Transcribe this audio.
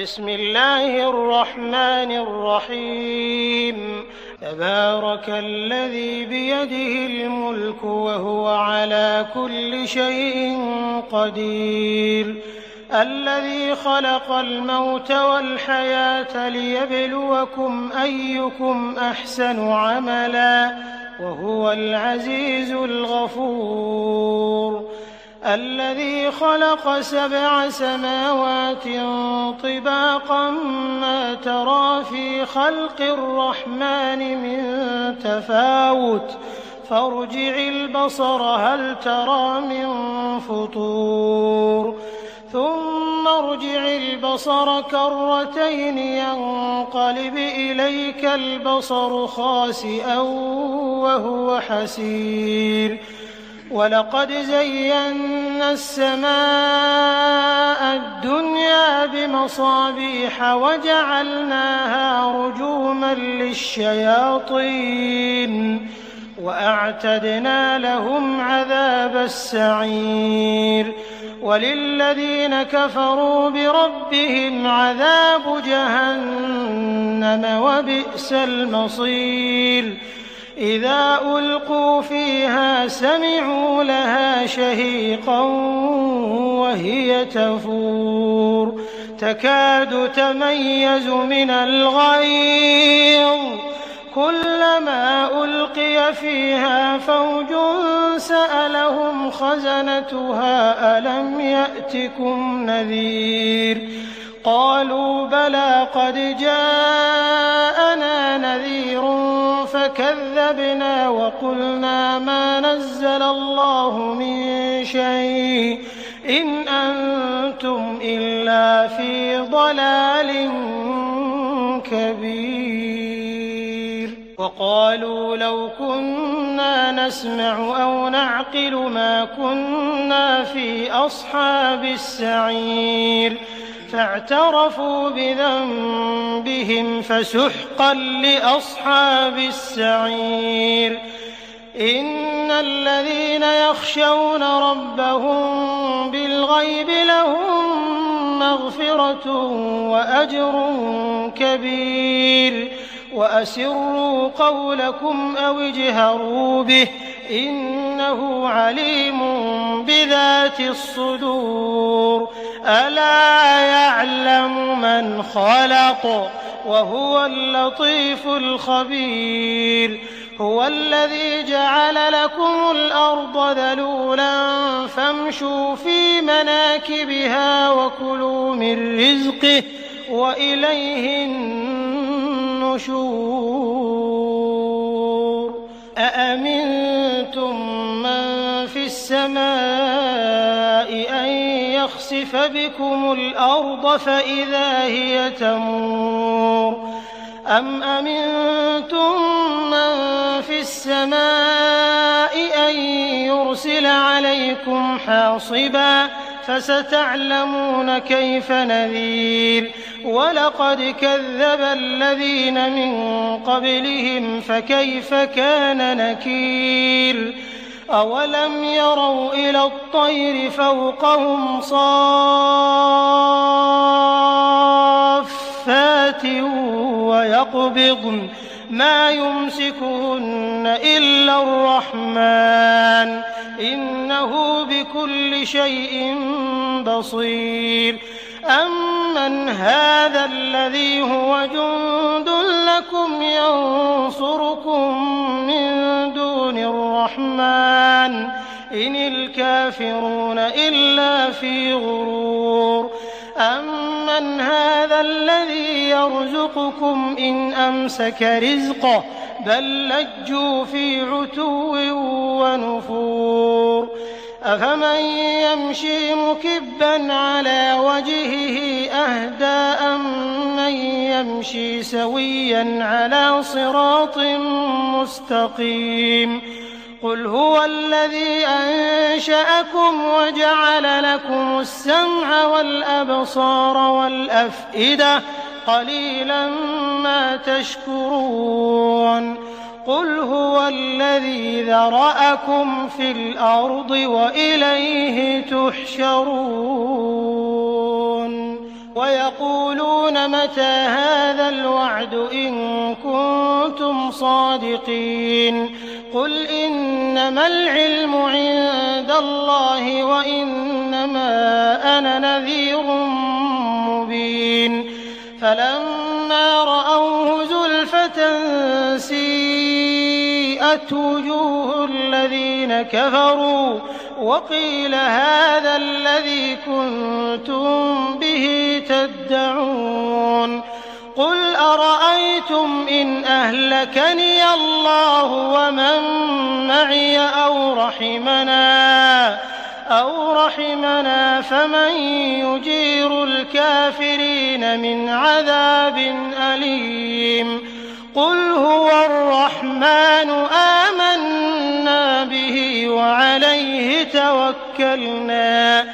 بسم الله الرحمن الرحيم تبارك الذي بيده الملك وهو على كل شيء قدير الذي خلق الموت والحياة ليبلوكم أيكم أحسن عملا وهو العزيز الغفور الذي خلق 7 سماوات طباقا ما ترى في خلق الرحمن من تفاوت فارجع البصر هل ترى من فطور ثم ارجع البصر كرتين ينقلب إليك البصر خاسئا وهو حسير ولقد زينا السماء الدنيا بمصابيح وجعلناها رجوما للشياطين وأعتدنا لهم عذاب السعير وللذين كفروا بربهم عذاب جهنم وبئس المصير إذا ألقوا فيها سمعوا لها شهيقا وهي تفور تكاد تميز من الغيظ كلما ألقي فيها فوج سألهم خزنتها ألم يأتكم نذير قالوا بلى قد جاءنا نذير فكذبنا وقلنا ما نزل الله من شيء إن أنتم إلا في ضلال كبير وقالوا لو كنا نسمع أو نعقل ما كنا في أصحاب السعير فاعترفوا بذنبهم فسحقا لأصحاب السعير إن الذين يخشون ربهم بالغيب لهم مغفرة وأجر كبير وأسروا قولكم أو اجهروا به إنه عليم بذات الصدور ألا يعلم من خلق وهو اللطيف الخبير هو الذي جعل لكم الأرض ذلولا فامشوا في مناكبها وكلوا من رزقه وإليه النشور أأمنتم من في السماء أن يخسف بكم الأرض فإذا هي تمور أم أمنتم من في السماء أن يرسل عليكم حاصبا فستعلمون كيف نذير ولقد كذب الذين من قبلهم فكيف كان نكير أولم يروا إلى الطير فوقهم صافات ويقبضن ما يمسكهن إلا الرحمن إنه بكل شيء بصير أمن هذا الذي هو جند لكم ينصركم من دون الرحمن إن الكافرون إلا في غرور أمن هذا الذي يرزقكم إن أمسك رزقه بل لجوا في عتو ونفور أفمن يمشي مكبا على وجهه أهدى أمن يمشي سويا على صراط مستقيم قل هو الذي أنشأكم وجعل لكم السمع والأبصار والأفئدة قليلا ما تشكرون قل هو الذي ذرأكم في الأرض وإليه تحشرون ويقولون متى هذا الوعد إن كنتم صادقين قل إنما العلم عند الله وإنما أنا نذير مبين فلما رأوه زلفة سيئت وجوه الذين كفروا وقيل هذا الذي كنتم به تدعون قل أرأيتم إن أهلكني الله ومن معي أو رحمنا فمن يجير الكافرين من عذاب أليم قل هو الرحمن آمنا به وعليه توكلنا